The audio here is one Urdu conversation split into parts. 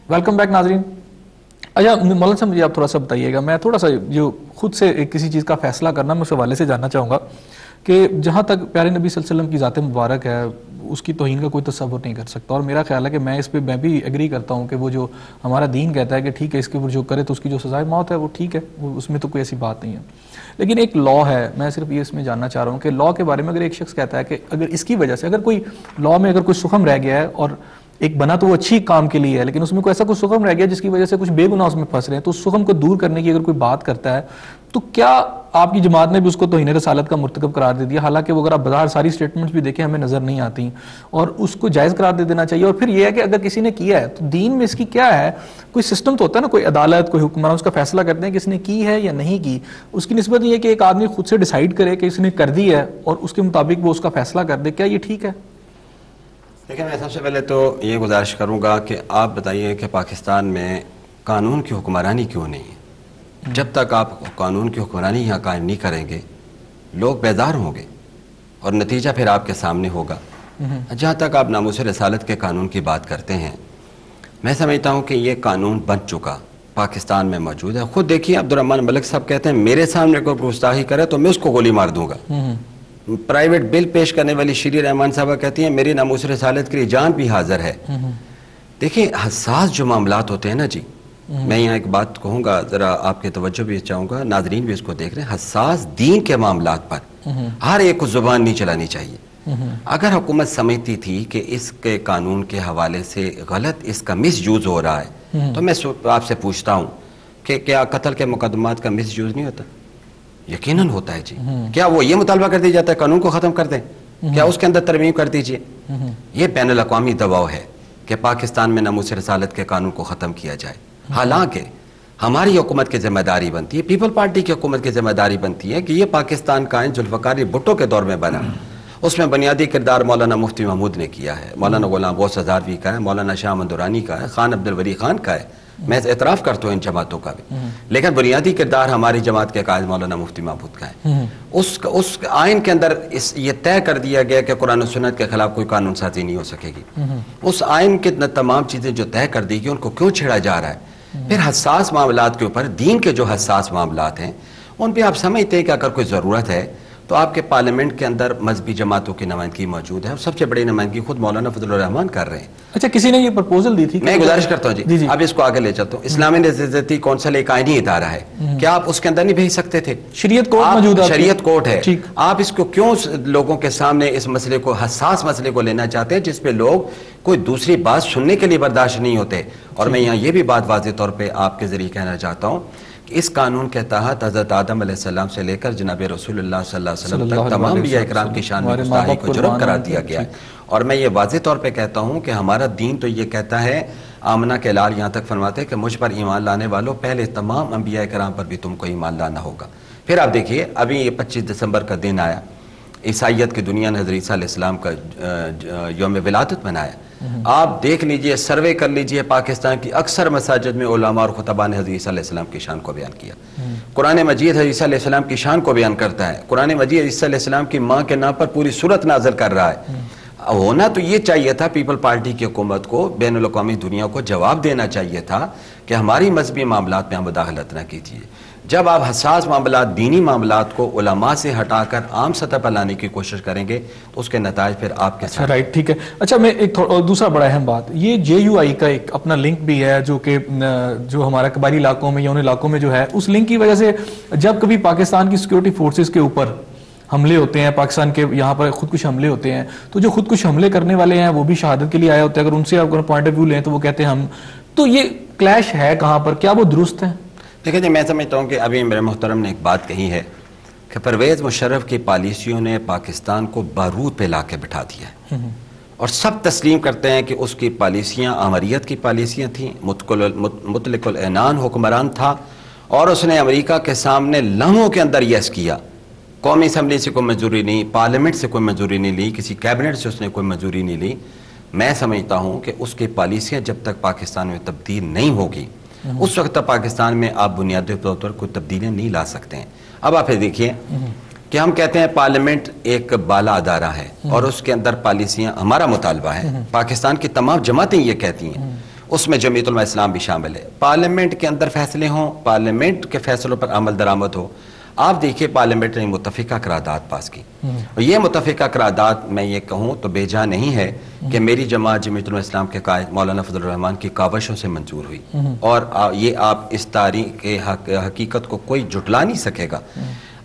ویلکم بیک ناظرین. اچھا مولانا صاحب مجھے آپ تھوڑا سا بتائیے گا, میں تھوڑا سا جو خود سے کسی چیز کا فیصلہ کرنا میں اس حوالے سے جاننا چاہوں گا کہ جہاں تک پیارے نبی صلی اللہ علیہ وسلم کی ذات مبارک ہے اس کی توہین کا کوئی تصور نہیں کر سکتا, اور میرا خیال ہے کہ میں اس پہ میں بھی ایگری کرتا ہوں کہ وہ جو ہمارا دین کہتا ہے کہ ٹھیک ہے اس کے اوپر جو کرے تو اس کی جو سزائے موت ہے وہ ٹھیک ہے, اس میں تو کوئی ایسی بات نہیں ہے. لیکن ایک لا ہے, میں صرف یہ اس میں جاننا چاہ رہا ہوں کہ لا کے بارے میں اگر ایک شخص کہتا ہے کہ اگر اس کی وجہ سے اگر کوئی لا میں اگر کوئی سخم رہ گیا ہے اور ایک بنا تو وہ اچھی کام کے لیے ہے لیکن اس میں کوئی ایسا کوئی سخم رہ گیا جس کی وجہ سے کچھ بے گناہ اس میں پھنس رہے ہیں, تو اس سخم کو دور کرنے کی اگر کوئی بات کرتا ہے تو کیا آپ کی جماعت نے بھی اس کو توہین رسالت کا مرتکب قرار دے دیا, حالانکہ وہ اگر آپ بظاہر ساری اسٹیٹمنٹس بھی دیکھیں ہمیں نظر نہیں آتی, اور اس کو جائز قرار دے دینا چاہیے؟ اور پھر یہ ہے کہ اگر کسی نے کیا ہے تو دین میں اس کی کیا ہے, کوئی سسٹم تو ہوتا ہے نا, کوئی عدالت کوئی حکمران اس کا فیصلہ کرتے ہیں کہ اس نے کی ہے یا نہیں کی, اس کی نسبت یہ ہے کہ ایک آدمی خود سے ڈیسائیڈ کرے کہ اس نے کر دی ہے اور اس کے مطابق وہ اس کا فیصلہ کر دے, کیا یہ ٹھیک ہے؟ لیکن میں سب سے پہلے تو یہ گزارش کروں گا کہ آپ بتائیے کہ پاکستان میں قانون کی حکمرانی کیوں نہیں ہے؟ جب تک آپ قانون کی حکمرانی یہاں قائم نہیں کریں گے لوگ بیدار ہوں گے اور نتیجہ پھر آپ کے سامنے ہوگا. جہاں تک آپ ناموس رسالت کے قانون کی بات کرتے ہیں, میں سمجھتا ہوں کہ یہ قانون بن چکا پاکستان میں موجود ہے. خود دیکھیے عبدالرحمان ملک صاحب کہتے ہیں میرے سامنے کوئی گستاخی کرے تو میں اس کو گولی مار دوں گا. پرائیویٹ بل پیش کرنے والی شیری رحمان صاحبہ کہتی ہیں میری ناموس رسالت کے لیے جان بھی حاضر ہے. دیکھیں حساس جو معاملات ہوتے ہیں نا جی, میں یہاں ایک بات کہوں گا, ذرا آپ کی توجہ بھی چاہوں گا, ناظرین بھی اس کو دیکھ رہے ہیں, حساس دین کے معاملات پر ہر ایک کو زبان نہیں چلانی چاہیے. اگر حکومت سمجھتی تھی کہ اس کے قانون کے حوالے سے غلط اس کا مس یوز ہو رہا ہے تو میں آپ سے پوچھتا ہوں کہ کیا قتل کے مقدمات کا مس یوز نہیں ہوتا؟ یقیناً ہوتا ہے جی. کیا وہ یہ مطالبہ کر دیا جاتا ہے قانون کو ختم کر دیں, کیا اس کے اندر ترمیم کر دیجئے؟ یہ بین الاقوامی دباؤ ہے کہ پاکستان میں ناموس رسالت کے قانون کو ختم کیا جائے, حالانکہ ہماری حکومت کی ذمہ داری بنتی ہے, پیپل پارٹی کی حکومت کی ذمہ داری بنتی ہے کہ یہ پاکستان قائم ذوالفقار بھٹو کے دور میں بنا, اس میں بنیادی کردار مولانا مفتی محمود نے کیا ہے, مولانا غلام غوث ہزاروی کا ہے, مولانا شاہ محمد درانی کا ہے, خان عبدالولی خان کا ہے, میں اعتراف کرتا ہوں ان جماعتوں کا بھی, لیکن بنیادی کردار ہماری جماعت کے قائد مولانا مفتی محمود کا ہے. اس آئین کے اندر یہ طے کر دیا گیا کہ قرآن و سنت کے خلاف کوئی قانون سازی نہیں ہو سکے گی. اس آئین کے تمام چیزیں جو طے کر دی گئی ان کو کیوں چھیڑا جا رہا ہے؟ پھر حساس معاملات کے اوپر, دین کے جو حساس معاملات ہیں ان پہ آپ سمجھتے ہیں کہ اگر کوئی ضرورت ہے تو آپ کے پارلیمنٹ کے اندر مذہبی جماعتوں کی نمائندگی موجود ہے, اور سب سے بڑی نمائندگی خود مولانا فضل الرحمان کر رہے ہیں. اچھا کسی نے یہ پرپوزل دی تھی, میں گزارش کرتا ہوں جی, اب اس کو آگے لے چلتا ہوں. اسلامی نزدیتی کونسل ایک آئینی ادارہ ہے, کیا آپ اس کے اندر نہیں بھیج سکتے تھے؟ شریعت کورٹ موجود ہے, شریعت کورٹ ہے, آپ اس کو کیوں لوگوں کے سامنے اس مسئلے کو, حساس مسئلے کو لینا چاہتے ہیں جس پہ لوگ کوئی دوسری بات سننے کے لیے برداشت نہیں ہوتے؟ اور میں یہاں یہ بھی بات واضح طور پہ آپ کے ذریعے کہنا چاہتا ہوں کہ اس قانون کے تحت حضرت آدم علیہ السلام سے لے کر جناب رسول اللہ صلی اللہ علیہ وسلم تک تمام انبیاء اکرام کی شان میں گستاخی کو جرم قرار دیا گیا ہے. اور میں یہ واضح طور پہ کہتا ہوں کہ ہمارا دین تو یہ کہتا ہے, آمنہ کے لال یہاں تک فرماتے ہیں کہ مجھ پر ایمان لانے والوں پہلے تمام انبیاء اکرام پر بھی تم کو ایمان لانا ہوگا. پھر آپ دیکھیے ابھی یہ 25 دسمبر کا دن آیا, عیسائیت کی دنیا نے حضرت عیسیٰ علیہ السلام کا یوم ولادت منایا. آپ دیکھ لیجئے, سروے کر لیجئے, پاکستان کی اکثر مساجد میں علماء اور خطباء نے حضرت عیسیٰ علیہ السلام کی شان کو بیان کیا. قرآن مجید حضرت عیسیٰ علیہ السلام کی شان کو بیان کرتا ہے. قرآن مجید عیسیٰ علیہ السلام کی ماں کے نام پر پوری سورت نازل کر رہا ہے. ہونا تو یہ چاہیے تھا, پیپل پارٹی کی حکومت کو بین الاقوامی دنیا کو جواب دینا چاہیے تھا کہ ہماری مذہبی معاملات میں مداخلت نہ کیجیے. جب آپ حساس معاملات, دینی معاملات کو علماء سے ہٹا کر عام سطح پر لانے کی کوشش کریں گے تو اس کے نتائج پھر آپ کے ساتھ. رائٹ, ٹھیک ہے. اچھا میں ایک دوسرا بڑا اہم بات, یہ JUI کا ایک اپنا لنک بھی ہے جو کہ جو ہمارے قبائلی علاقوں میں یا ان علاقوں میں جو ہے, اس لنک کی وجہ سے جب کبھی پاکستان کی سیکورٹی فورسز کے اوپر حملے ہوتے ہیں, پاکستان کے یہاں پر خودکش حملے ہوتے ہیں, تو جو خودکش حملے کرنے والے ہیں وہ بھی شہادت کے لیے آئے ہوتے ہیں. اگر ان سے آپ پوائنٹ آف ویو لیں تو وہ کہتے ہیں ہم, تو یہ کلیش ہے کہاں پر, کیا وہ درست ہے؟ دیکھیں جی, میں سمجھتا ہوں کہ ابھی میرے محترم نے ایک بات کہی ہے کہ پرویز مشرف کی پالیسیوں نے پاکستان کو بارود پہ لا کے بٹھا دیا ہے, اور سب تسلیم کرتے ہیں کہ اس کی پالیسیاں عمریت کی پالیسیاں تھیں. مطلق العنان حکمران تھا اور اس نے امریکہ کے سامنے لمحوں کے اندر یس کیا. قومی اسمبلی سے کوئی منظوری نہیں, پارلیمنٹ سے کوئی منظوری نہیں لی, کسی کیبنٹ سے اس نے کوئی منظوری نہیں لی. میں سمجھتا ہوں کہ اس کی پالیسیاں جب تک پاکستان میں تبدیل نہیں ہوگی اس وقت تک پاکستان میں آپ بنیادی طور پر کوئی تبدیلیاں نہیں لا سکتے ہیں. اب آپ دیکھیے کہ ہم کہتے ہیں پارلیمنٹ ایک بالا ادارہ ہے اور اس کے اندر پالیسیاں, ہمارا مطالبہ ہے, پاکستان کی تمام جماعتیں یہ کہتی ہیں, اس میں جمعیت علماء اسلام بھی شامل ہے. پارلیمنٹ کے اندر فیصلے ہوں, پارلیمنٹ کے فیصلوں پر عمل درآمد ہو. آپ دیکھیے پارلیمنٹ نے متفقہ قرارداد پاس کی, اور یہ متفقہ قرارداد میں یہ کہوں تو بے جا نہیں ہے کہ میری جماعت جمعیت علماء اسلام کے قائد مولانا فضل الرحمان کی کاوشوں سے منظور ہوئی, اور یہ آپ اس تاریخ حقیقت کو کوئی جھٹلا نہیں سکے گا.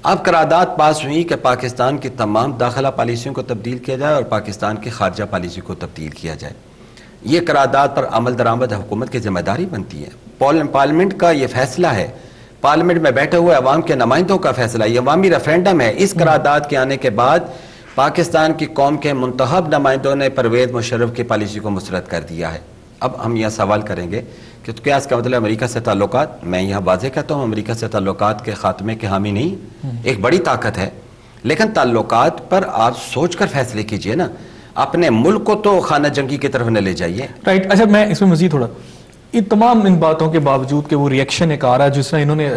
اب قرارداد پاس ہوئی کہ پاکستان کی تمام داخلہ پالیسیوں کو تبدیل کیا جائے اور پاکستان کی خارجہ پالیسی کو تبدیل کیا جائے. یہ قرارداد پر عمل درآمد حکومت کی ذمہ داری بنتی ہے. پارلیمنٹ کا یہ فیصلہ ہے, پارلیمنٹ میں بیٹھے ہوئے عوام کے نمائندوں کا فیصلہ, یہ عوامی ریفرینڈم ہے. اس قرارداد کے آنے کے بعد پاکستان کی قوم کے منتخب نمائندوں نے پرویز مشرف کی پالیسی کو مسترد کر دیا ہے. اب ہم یہ سوال کریں گے کہ کیا اس کا مطلب امریکہ سے تعلقات, میں یہاں واضح کہتا ہوں امریکہ سے تعلقات کے خاتمے کے حامی نہیں, ایک بڑی طاقت ہے, لیکن تعلقات پر آپ سوچ کر فیصلے کیجئے نا, اپنے ملک کو تو خانہ جنگی کی طرف نہ لے جائیے. رائٹ. اچھا میں اس میں مزید تھوڑا, ان تمام ان باتوں کے باوجود کہ وہ ریئیکشن ایک آ رہا ہے جس طرح انہوں نے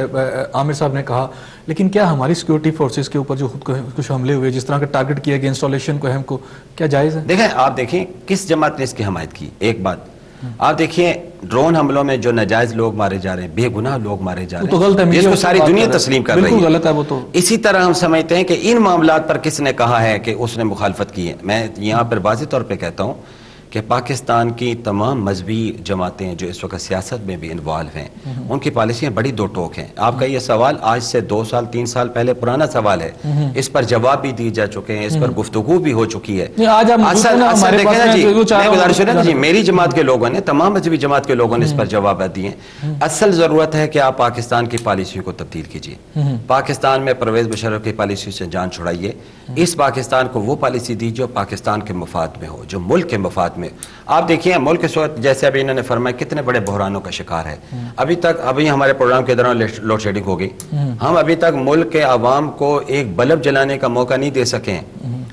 عامر صاحب نے کہا, لیکن کیا ہماری سیکورٹی فورسز کے اوپر جو خود کچھ حملے ہوئے جس طرح کا ٹارگٹ کیا گیا انسٹالیشن کو, اہم کو, کیا جائز ہے؟ دیکھیں آپ دیکھیں کس جماعت نے اس کی حمایت کی. ایک بات آپ دیکھیں, ڈرون حملوں میں جو ناجائز لوگ مارے جا رہے ہیں, بے گناہ لوگ مارے جا رہے ہیں, جس کو ساری دنیا تسلیم کر رہی ہے, بالکل غلط ہے وہ تو. اسی طرح ہم سمجھتے ہیں کہ ان معاملات پر کس نے کہا ہے کہ اس نے مخالفت کی ہے. میں یہاں پر واضح طور پہ کہتا ہوں کہ پاکستان کی تمام مذہبی جماعتیں جو اس وقت سیاست میں بھی انوالو ہیں, ان کی پالیسیاں بڑی دو ٹوک ہیں. آپ کا یہ سوال آج سے 2 سال 3 سال پہلے پرانا سوال ہے, اس پر جواب بھی دی جا چکے ہیں, اس پر گفتگو بھی ہو چکی ہے. اصل دیکھیں نا جی, میں گزارش ہے نا جی, میری جماعت کے لوگوں نے, تمام مذہبی جماعت کے لوگوں نے اس پر جواب دیے ہیں. اصل ضرورت ہے کہ آپ پاکستان کی پالیسیوں کو تبدیل کیجیے. پاکستان میں پرویز مشرف کی پالیسی سے جان چھڑائیے. اس پاکستان کو وہ پالیسی دیجیے جو پاکستان کے مفاد میں ہو, جو ملک کے مفاد میں. آپ دیکھیں ملک اس وقت جیسے ابھی انہوں نے فرمایا کتنے بڑے بحرانوں کا شکار ہے. ابھی ہمارے پروگرام کے دوران لوڈ شیڈنگ ہو گئی, ہم ابھی تک ملک کے عوام کو ایک بلب جلانے کا موقع نہیں دے سکے.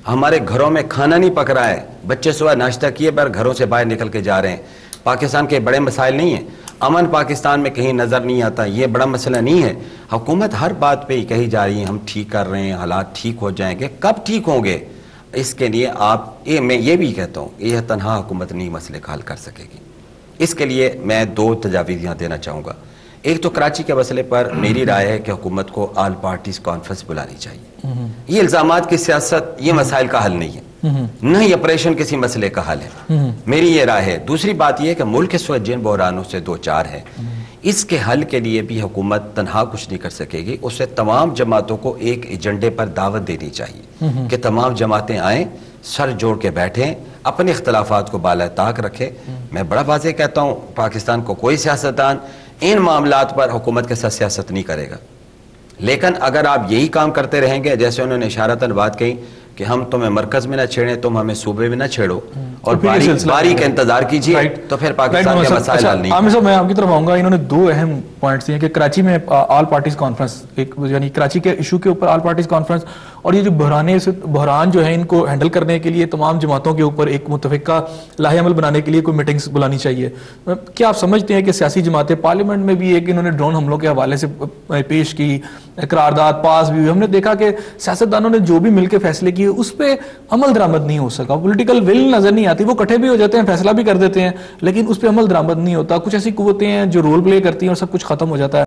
ہمارے گھروں میں کھانا نہیں پک رہا ہے, بچے صبح ناشتہ کیے پر گھروں سے باہر نکل کے جا رہے ہیں. پاکستان کے بڑے مسائل نہیں ہیں, امن پاکستان میں کہیں نظر نہیں آتا, یہ بڑا مسئلہ نہیں ہے. حکومت ہر بات پہ ہی کہی جا رہی ہے ہم ٹھیک کر رہے ہیں, حالات ٹھیک ہو جائیں گے. کب ٹھیک ہوں گے؟ اس کے لیے میں یہ بھی کہتا ہوں یہ تنہا حکومت نہیں مسئلے کا حل کر سکے گی. اس کے لیے میں 2 تجاویز یہاں دینا چاہوں گا. ایک تو کراچی کے مسئلے پر میری رائے ہے کہ حکومت کو آل پارٹیز کانفرنس بلانی چاہیے. یہ الزامات کی سیاست یہ مسائل کا حل نہیں ہے, نہ ہی آپریشن کسی مسئلے کا حل ہے, میری یہ رائے ہے. دوسری بات یہ ہے کہ ملک اس وقت جن بحرانوں سے 2-4 ہے, اس کے حل کے لیے بھی حکومت تنہا کچھ نہیں کر سکے گی. اسے تمام جماعتوں کو ایک ایجنڈے پر دعوت دینی چاہیے کہ تمام جماعتیں آئیں, سر جوڑ کے بیٹھیں, اپنے اختلافات کو بالائے طاق رکھے. میں بڑا واضح کہتا ہوں پاکستان کو کوئی سیاستدان ان معاملات پر حکومت کے ساتھ سیاست نہیں کرے گا. لیکن اگر آپ یہی کام کرتے رہیں گے, جیسے انہوں نے اشارتاً بات کہی کہ ہم تمہیں مرکز میں نہ چھیڑیں, تم ہمیں صوبے میں نہ چھیڑو, اور باری کا انتظار کیجیے, تو پھر پاکستان کے مسائل حل نہیں. عامر صاحب میں آپ کی طرف آؤں گا. انہوں نے 2 اہم پوائنٹس دیے کہ کراچی میں آل پارٹیز کانفرنس, یعنی کراچی کے ایشو کے اوپر آل پارٹیز کانفرنس, اور یہ جو بحران جو ہیں ان کو ہینڈل کرنے کے لیے تمام جماعتوں کے اوپر ایک متفقہ لاہ عمل بنانے کے لیے کوئی میٹنگز بلانی چاہیے. کیا آپ سمجھتے ہیں کہ سیاسی جماعتیں پارلیمنٹ میں بھی ایک انہوں نے ڈرون حملوں کے حوالے سے پیش کی, قرارداد پاس بھی ہوئی, ہم نے دیکھا کہ سیاستدانوں نے جو بھی مل کے فیصلے کیے اس پہ عمل درآمد نہیں ہو سکا, پولیٹیکل ول نظر نہیں آتی, وہ اکٹھے بھی ہو جاتے ہیں, فیصلہ بھی کر دیتے ہیں, لیکن اس پہ عمل درآمد نہیں ہوتا. کچھ ایسی قوتیں ہیں جو رول پلے کرتی ہیں اور سب کچھ ختم ہو جاتا ہے.